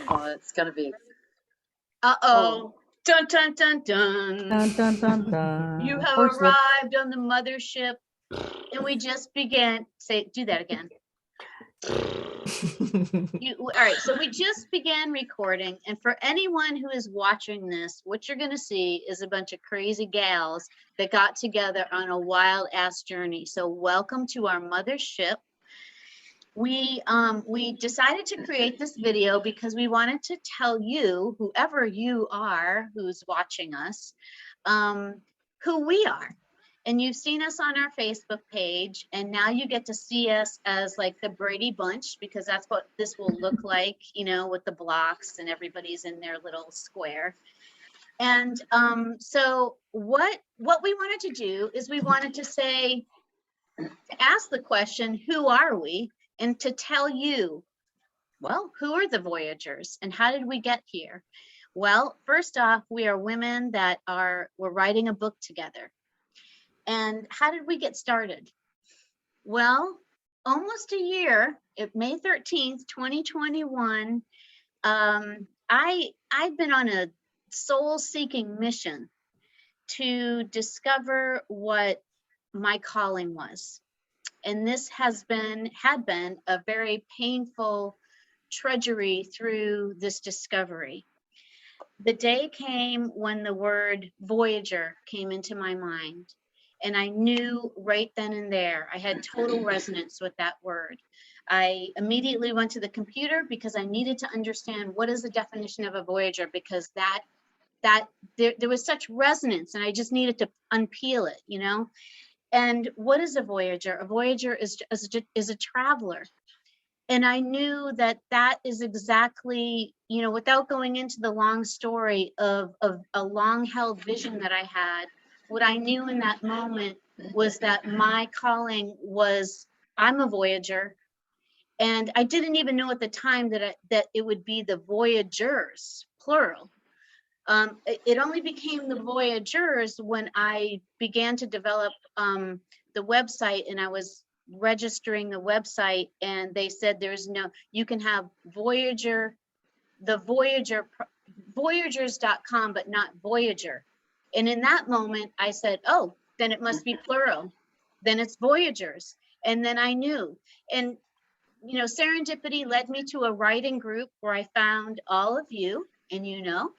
Oh, it's gonna be. Uh-oh. Dun, dun, dun, dun. Dun, dun, dun, dun. You have Horse lips. arrived on the mothership, and we just began. Do that again. All right, so we just began recording, and for anyone who is watching this, what you're going to see is a bunch of crazy gals that got together on a wild ass journey. So welcome to our mothership. We decided to create this video because we wanted to tell you, whoever you are who's watching us, who we are. And you've seen us on our Facebook page, and now you get to see us as like the Brady Bunch, because that's what this will look like, you know, with the blocks and everybody's in their little square. And so what we wanted to do is we wanted to say, to ask the question, who are we? And to tell you, well, who are the Voyagers and how did we get here? Well, first off, we are women that we're writing a book together. And how did we get started? Well, almost a year, May 13th, 2021, I've been on a soul-seeking mission to discover what my calling was. And this had been a very painful trudgery through this discovery. The day came when the word Voyager came into my mind. And I knew right then and there, I had total resonance with that word. I immediately went to the computer because I needed to understand what is the definition of a Voyager, because there was such resonance and I just needed to unpeel it, you know? And what is a Voyager? A Voyager is a traveler. And I knew that is exactly, you know, without going into the long story of a long held vision that I had, what I knew in that moment was that my calling was, I'm a Voyager. And I didn't even know at the time that it would be the Voyagers, plural. It only became the Voyagers when I began to develop the website, and I was registering the website, and they said you can have Voyager, the Voyager, Voyagers.com, but not Voyager. And in that moment, I said, oh, then it must be plural. Then it's Voyagers. And then I knew. And, you know, serendipity led me to a writing group where I found all of you, and you know,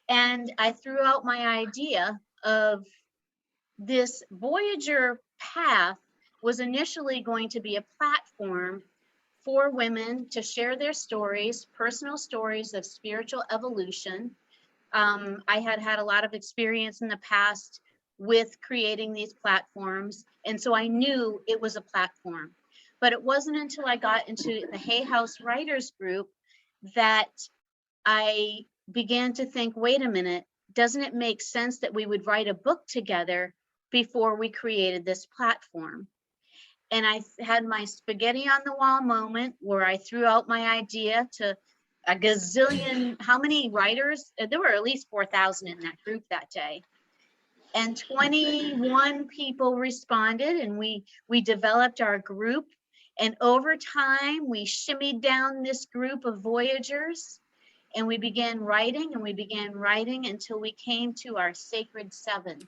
and I threw out my idea of this Voyager path was initially going to be a platform for women to share their stories, personal stories of spiritual evolution. I had a lot of experience in the past with creating these platforms, and so I knew it was a platform. But it wasn't until I got into the Hay House Writers Group that I began to think, wait a minute, doesn't it make sense that we would write a book together before we created this platform? And I had my spaghetti on the wall moment where I threw out my idea to a gazillion, how many writers? There were at least 4,000 in that group that day. And 21 people responded, and we developed our group. And over time, we shimmied down this group of Voyagers. And we began writing until we came to our sacred 7.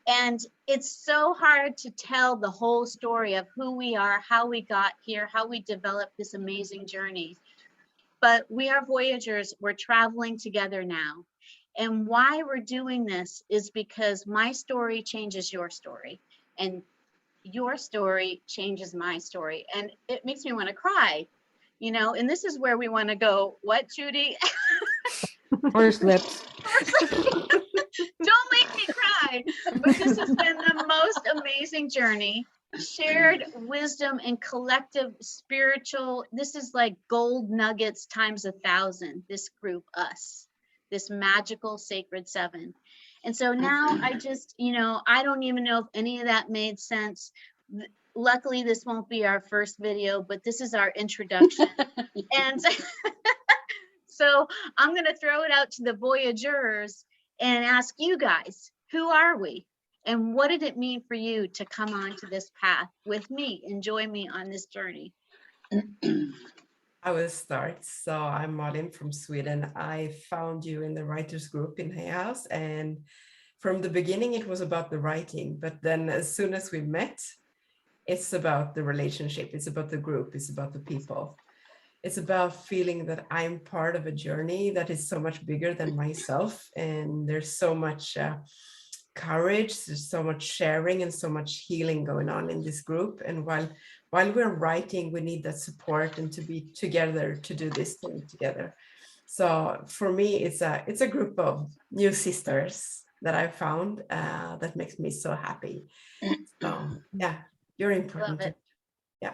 And it's so hard to tell the whole story of who we are, how we got here, how we developed this amazing journey. But we are Voyagers. We're traveling together now. And why we're doing this is because my story changes your story. And your story changes my story. And it makes me want to cry. You know, and this is where we want to go. What, Judy? Horse lips. Don't make me cry. But this has been the most amazing journey. Shared wisdom and collective spiritual. This is like gold nuggets times 1,000. This group, us, this magical sacred 7. And so now I just, you know, I don't even know if any of that made sense. Luckily, this won't be our first video, but this is our introduction. And so I'm going to throw it out to the Voyagers and ask you guys, who are we? And what did it mean for you to come onto this path with me and join me on this journey? I will start. So I'm Malin from Sweden. I found you in the writers group in Hay House, and from the beginning it was about the writing, but then as soon as we met, it's about the relationship, it's about the group, it's about the people. It's about feeling that I'm part of a journey that is so much bigger than myself, and there's so much courage, there's so much sharing and so much healing going on in this group. And while we're writing, we need that support and to be together to do this thing together. So for me, it's a group of new sisters that I found that makes me so happy. So yeah, you're Love important too. it. Yeah.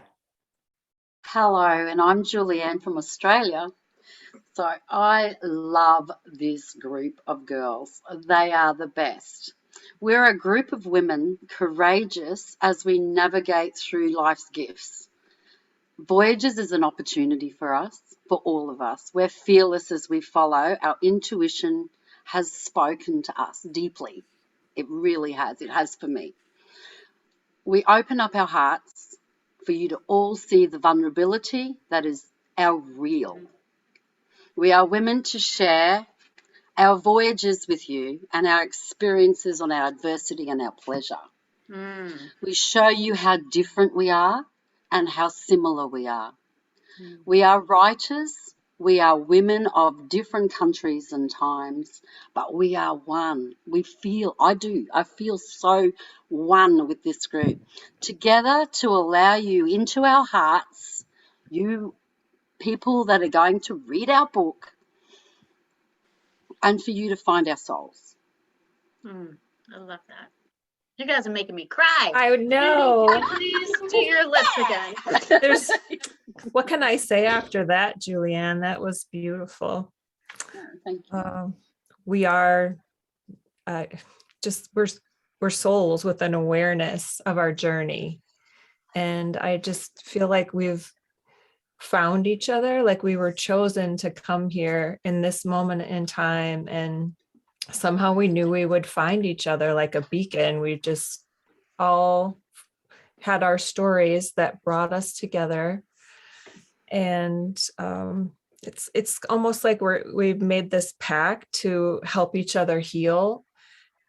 Hello, and I'm Julianne from Australia. So I love this group of girls. They are the best. We're a group of women courageous as we navigate through life's gifts. Voyagers is an opportunity for us, for all of us. We're fearless as we follow. Our intuition has spoken to us deeply. It really has. It has for me. We open up our hearts for you to all see the vulnerability that is our real. We are women to share our voyages with you and our experiences on our adversity and our pleasure. Mm, We show you how different we are and how similar we are. mm, We are writers. We are women of different countries and times, but we are one. I feel so one with this group. Together to allow you into our hearts, you people that are going to read our book, and for you to find our souls. mm. I love that. You guys are making me cry. I Judy, know. can you please do your lips again? There's what can I say after that, Julianne? That was beautiful. Thank you. We are just we're souls with an awareness of our journey. And I just feel like we've found each other, like we were chosen to come here in this moment in time. And somehow we knew we would find each other like a beacon. We just all had our stories that brought us together. And it's almost like we've made this pact to help each other heal.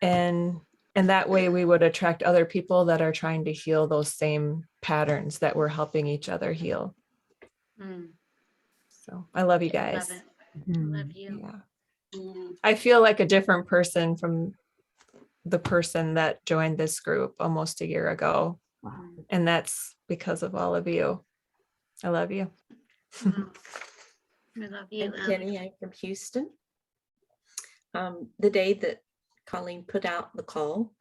And that way we would attract other people that are trying to heal those same patterns that we're helping each other heal. Mm, So I love you I love guys. it. I love you. Yeah. Mm. I feel like a different person from the person that joined this group almost a year ago. Wow. And that's because of all of you. I love you. Mm. I love you. I'm Penny. I'm from Houston. The day that Colleen put out the call,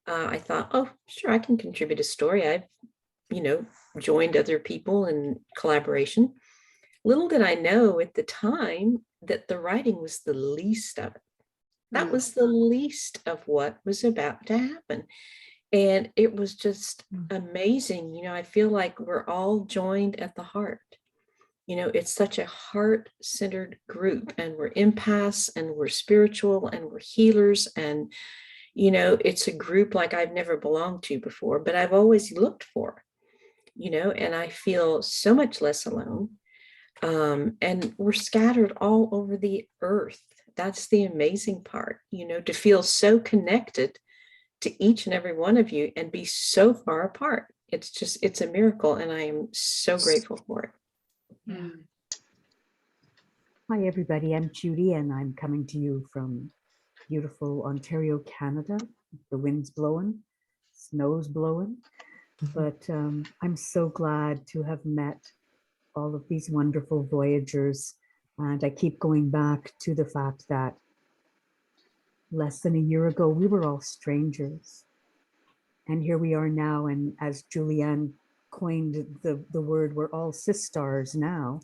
I thought, oh, sure, I can contribute a story. I've, joined other people in collaboration. Little did I know at the time that the writing was the least of it. That was the least of what was about to happen. And it was just amazing. I feel like we're all joined at the heart. It's such a heart-centered group, and we're empaths and we're spiritual and we're healers. And, it's a group like I've never belonged to before, but I've always looked for, and I feel so much less alone. And we're scattered all over the earth. That's the amazing part, to feel so connected to each and every one of you and be so far apart. It's a miracle. And I am so grateful for it. Yeah. Hi, everybody. I'm Judy, and I'm coming to you from beautiful Ontario, Canada. The wind's blowing, snow's blowing, but I'm so glad to have met all of these wonderful voyagers. And I keep going back to the fact that less than a year ago, we were all strangers. And here we are now. And as Julianne coined the word, we're all sisters now.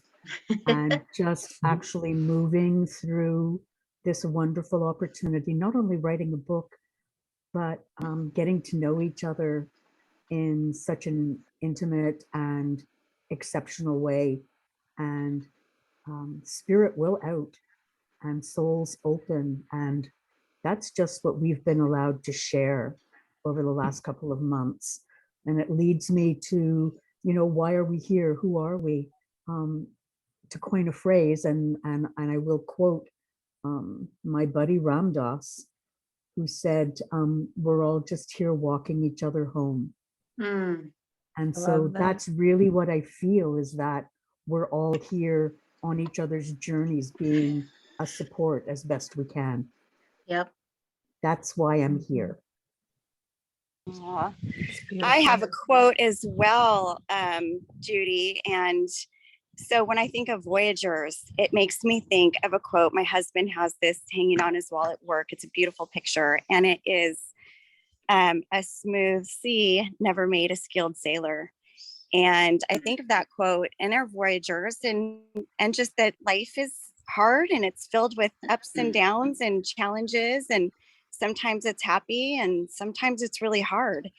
And just actually moving through this wonderful opportunity, not only writing a book, but getting to know each other in such an intimate and exceptional way. And spirit will out and souls open. And that's just what we've been allowed to share over the last couple of months. And it leads me to, why are we here? Who are we? to coin a phrase, and I will quote my buddy Ramdas, who said, we're all just here walking each other home. Mm, And I so love that. that's really what I feel, is that we're all here on each other's journeys, being a support as best we can. yep. That's why I'm here. Aw. It's I have a beautiful. quote as well, Judy. And so when I think of Voyagers, it makes me think of a quote. My husband has this hanging on his wall at work. It's a beautiful picture. And it is, a smooth sea never made a skilled sailor. And I think of that quote in our Voyagers, and just that life is hard and it's filled with ups and downs and challenges. And sometimes it's happy and sometimes it's really hard.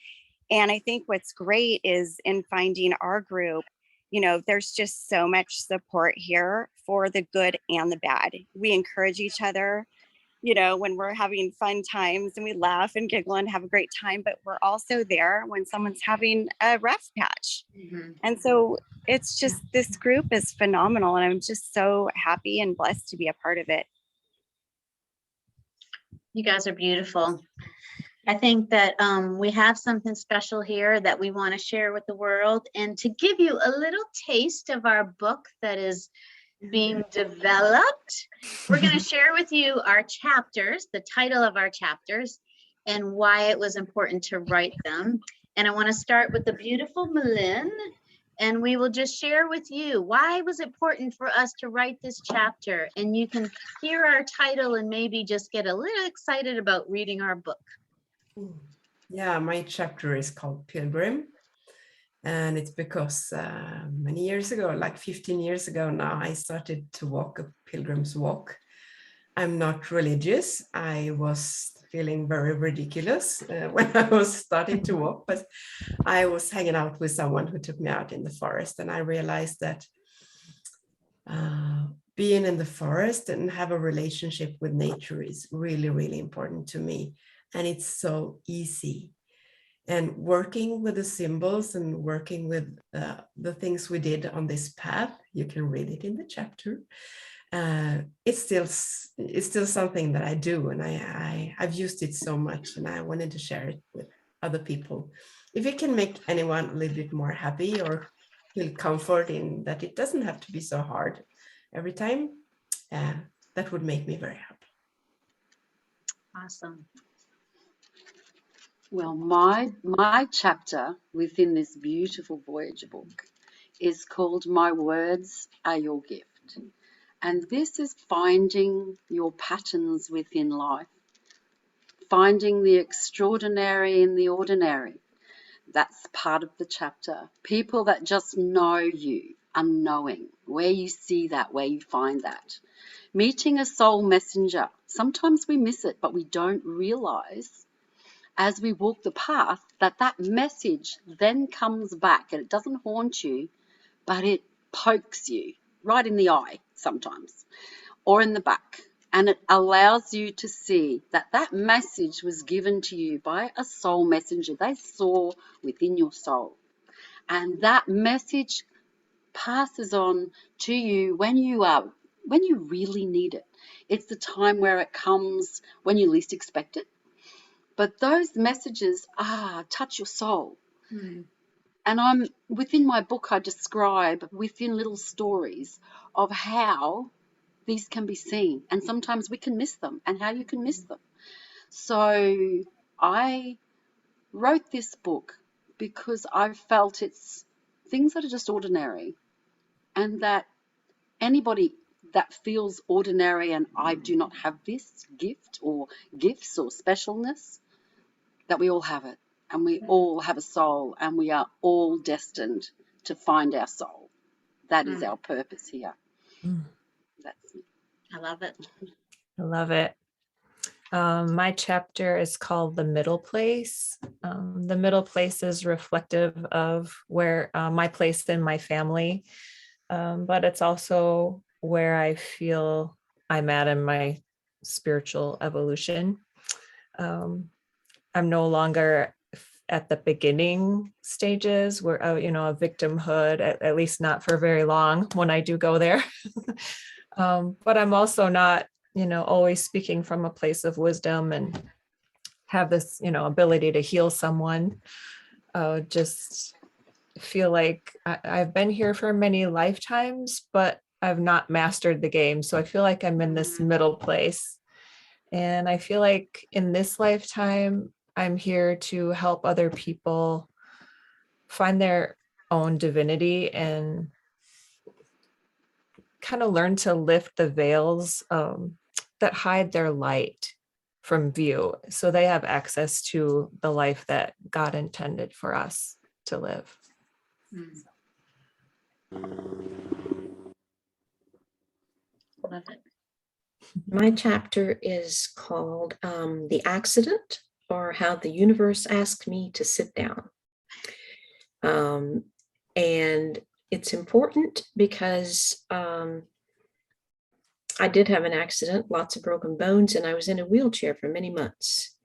And I think what's great is in finding our group, you know, there's just so much support here for the good and the bad. We encourage each other, you know, when we're having fun times, and we laugh and giggle and have a great time, but we're also there when someone's having a rough patch. Mhm. And so it's just, this group is phenomenal. And I'm just so happy and blessed to be a part of it. You guys are beautiful. I think that we have something special here that we want to share with the world, and to give you a little taste of our book that is being developed, we're going to share with you our chapters, the title of our chapters, and why it was important to write them. And I want to start with the beautiful Malin, and we will just share with you why it was important for us to write this chapter. And you can hear our title and maybe just get a little excited about reading our book. Yeah, my chapter is called Pilgrim. And it's because many years ago, like 15 years ago now, I started to walk a pilgrim's walk. I'm not religious. I was feeling very ridiculous when I was starting to walk, but I was hanging out with someone who took me out in the forest, and I realized that being in the forest and have a relationship with nature is really, really important to me. And it's so easy. And working with the symbols and working with the things we did on this path, you can read it in the chapter. It's still something that I do, and I've used it so much, and I wanted to share it with other people. If it can make anyone a little bit more happy or feel comfort in that it doesn't have to be so hard every time, that would make me very happy. Awesome. Well, my chapter within this beautiful Voyager book is called My Words Are Your Gift. And this is finding your patterns within life, finding the extraordinary in the ordinary. That's part of the chapter. People that just know you, unknowing, where you see that, where you find that. Meeting a soul messenger. Sometimes we miss it, but we don't realize as we walk the path that that message then comes back, and it doesn't haunt you, but it pokes you right in the eye sometimes, or in the back. And it allows you to see that that message was given to you by a soul messenger. They saw within your soul. And that message passes on to you when you really need it. It's the time where it comes when you least expect it. But those messages touch your soul. Hmm. And within my book, I describe within little stories of how these can be seen. And sometimes we can miss them, and how you can miss them. So I wrote this book because I felt it's things that are just ordinary, and that anybody that feels ordinary and I do not have this gift or gifts or specialness, that we all have it, and we all have a soul, and we are all destined to find our soul. That is our purpose here. That's it. I love it. I love it. My chapter is called The Middle Place. The middle place is reflective of where my place in my family, but it's also where I feel I'm at in my spiritual evolution. I'm no longer at the beginning stages where, a victimhood, at least not for very long when I do go there. But I'm also not, always speaking from a place of wisdom and have this, ability to heal someone. Just feel like I've been here for many lifetimes, but I've not mastered the game. So I feel like I'm in this middle place. And I feel like in this lifetime, I'm here to help other people find their own divinity and kind of learn to lift the veils that hide their light from view, so they have access to the life that God intended for us to live. Love it. My chapter is called The Accident, or How the Universe Asked Me to Sit Down. And it's important because I did have an accident, lots of broken bones, and I was in a wheelchair for many months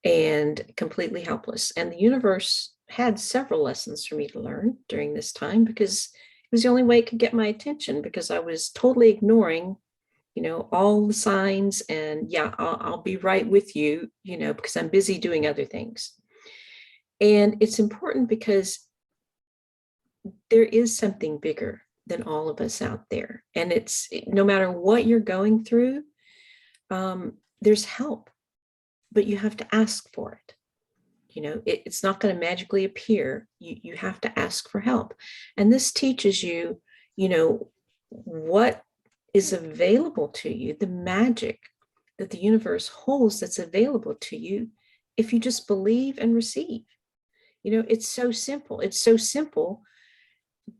and completely helpless. And the universe had several lessons for me to learn during this time, because it was the only way it could get my attention, because I was totally ignoring, all the signs and I'll be right with you, because I'm busy doing other things. And it's important because there is something bigger than all of us out there. And it's no matter what you're going through, there's help, but you have to ask for it. It's not going to magically appear. You have to ask for help. And this teaches you, what is available to you, the magic that the universe holds that's available to you if you just believe and receive. It's so simple. It's so simple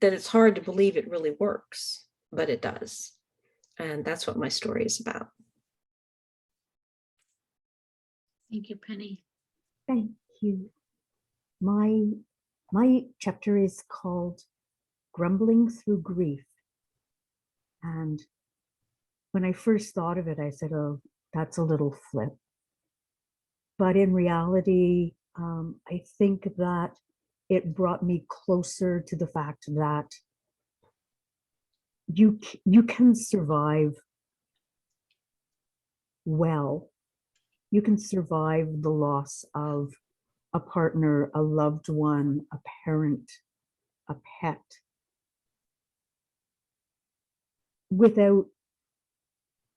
that it's hard to believe it really works, but it does. And that's what my story is about. Thank you, Penny. Thank you. My chapter is called Grumbling Through Grief. And when I first thought of it, I said, oh, that's a little flip. But in reality, I think that it brought me closer to the fact that you can survive well. You can survive the loss of a partner, a loved one, a parent, a pet, without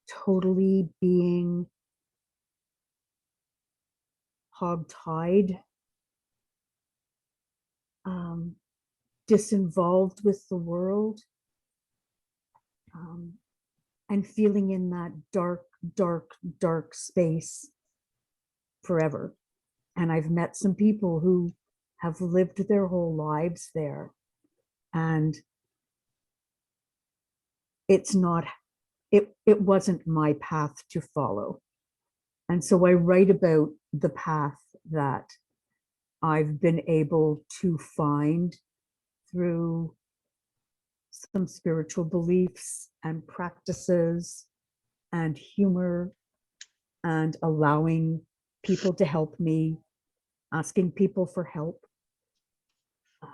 totally being hogtied, disinvolved with the world, and feeling in that dark, dark, dark space forever. And I've met some people who have lived their whole lives there, and it wasn't my path to follow. And so I write about the path that I've been able to find through some spiritual beliefs and practices and humor, and allowing people to help me, asking people for help.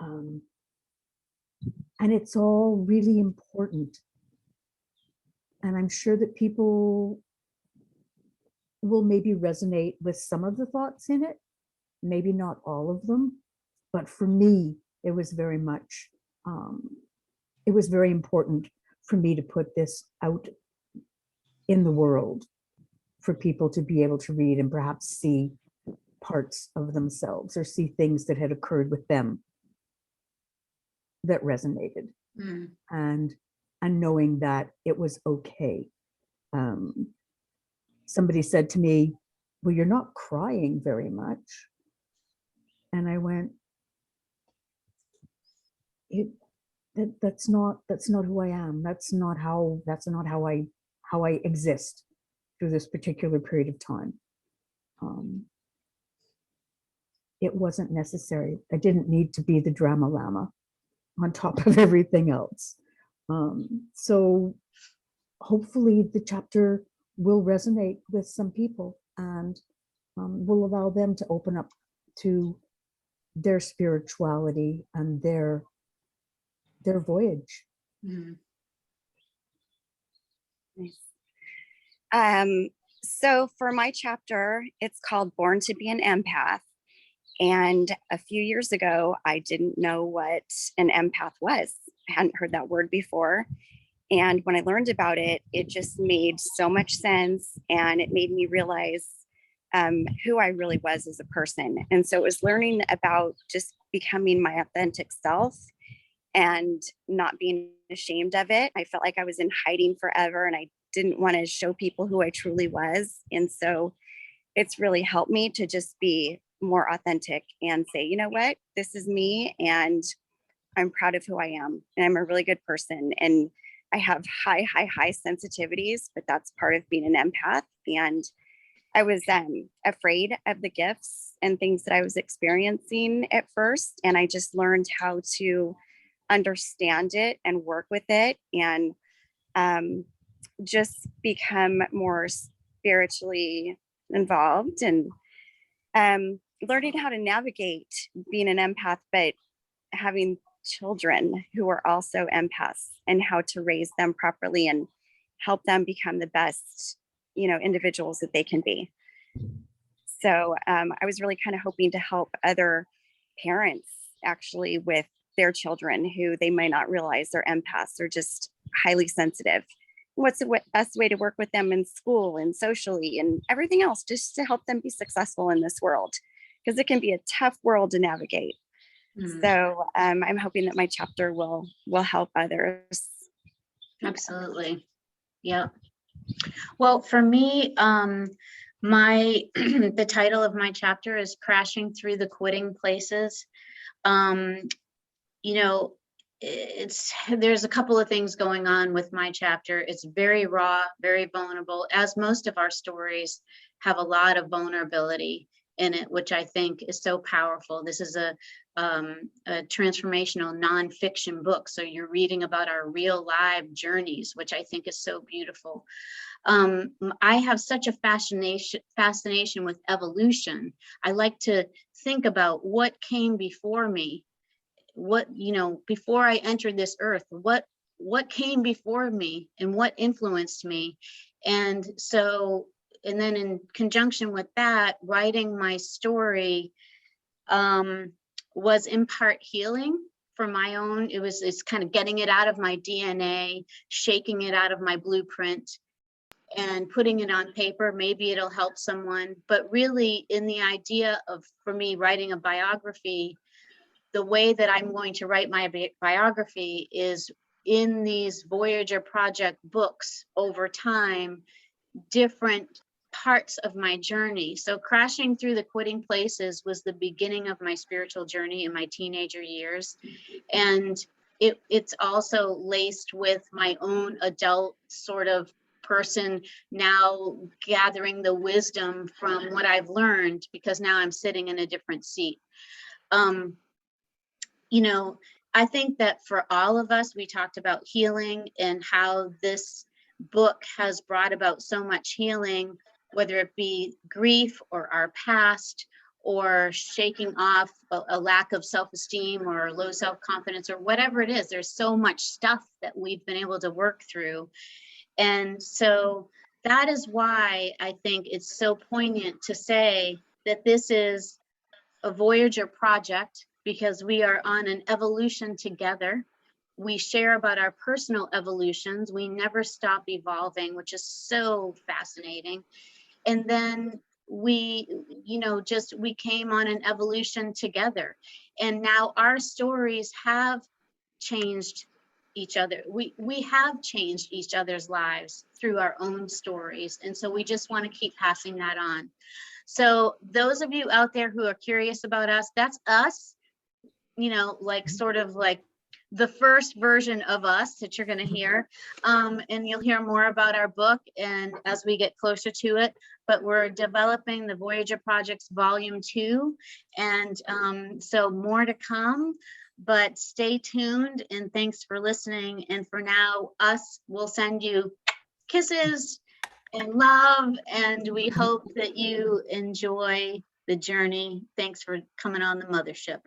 And it's all really important. And I'm sure that people will maybe resonate with some of the thoughts in it, maybe not all of them. But for me, it was very much, it was very important for me to put this out in the world for people to be able to read and perhaps see parts of themselves or see things that had occurred with them that resonated. And knowing that it was okay. Somebody said to me, well, you're not crying very much. And I went, that's not who I am. That's not how I exist through this particular period of time. It wasn't necessary. I didn't need to be the drama llama on top of everything else. So hopefully the chapter will resonate with some people and will allow them to open up to their spirituality and their voyage. Mhm. So for my chapter, it's called Born to be an Empath. And a few years ago, I didn't know what an empath was. I hadn't heard that word before. And when I learned about it, it just made so much sense. And it made me realize who I really was as a person. And so it was learning about just becoming my authentic self and not being ashamed of it. I felt like I was in hiding forever and I didn't want to show people who I truly was. And so it's really helped me to just be more authentic and say, you know what, this is me and I'm proud of who I am. And I'm a really good person. And I have high sensitivities, but that's part of being an empath. And I was afraid of the gifts and things that I was experiencing at first. And I just learned how to understand it and work with it and just become more spiritually involved and learning how to navigate being an empath, but having children who are also empaths and how to raise them properly and help them become the best, individuals that they can be. So I was really kind of hoping to help other parents actually with their children who they might not realize they're empaths or just highly sensitive. What's the best way to work with them in school and socially and everything else, just to help them be successful in this world, because it can be a tough world to navigate. So I'm hoping that my chapter will help others. Absolutely. Yeah. Well, for me, my the title of my chapter is Crashing Through the Quitting Places. There's a couple of things going on with my chapter. It's very raw, very vulnerable, as most of our stories have a lot of vulnerability in it, which I think is so powerful. This is a transformational nonfiction book. So you're reading about our real live journeys, which I think is so beautiful. I have such a fascination with evolution. I like to think about what came before me, before I entered this earth, what came before me and what influenced me. And then in conjunction with that, writing my story was in part healing for my own. It's kind of getting it out of my DNA, shaking it out of my blueprint and putting it on paper. Maybe it'll help someone, but really in the idea of, for me, writing a biography, the way that I'm going to write my biography is in these Voyager Project books over time, different parts of my journey. So Crashing Through the Quitting Places was the beginning of my spiritual journey in my teenager years. And it's also laced with my own adult sort of person now gathering the wisdom from what I've learned, because now I'm sitting in a different seat. I think that for all of us, we talked about healing and how this book has brought about so much healing, whether it be grief or our past or shaking off a lack of self-esteem or low self-confidence or whatever it is. There's so much stuff that we've been able to work through. And so that is why I think it's so poignant to say that this is a Voyager project, because we are on an evolution together. We share about our personal evolutions. We never stop evolving, which is so fascinating. And then we came on an evolution together. And now our stories have changed each other. We have changed each other's lives through our own stories. And so we just want to keep passing that on. So those of you out there who are curious about us, that's us, sort of like the first version of us that you're going to hear. And you'll hear more about our book and as we get closer to it. But we're developing the Voyager Projects Volume 2. And so more to come, but stay tuned and thanks for listening. And for now, us will send you kisses and love, and we hope that you enjoy the journey. Thanks for coming on the mothership.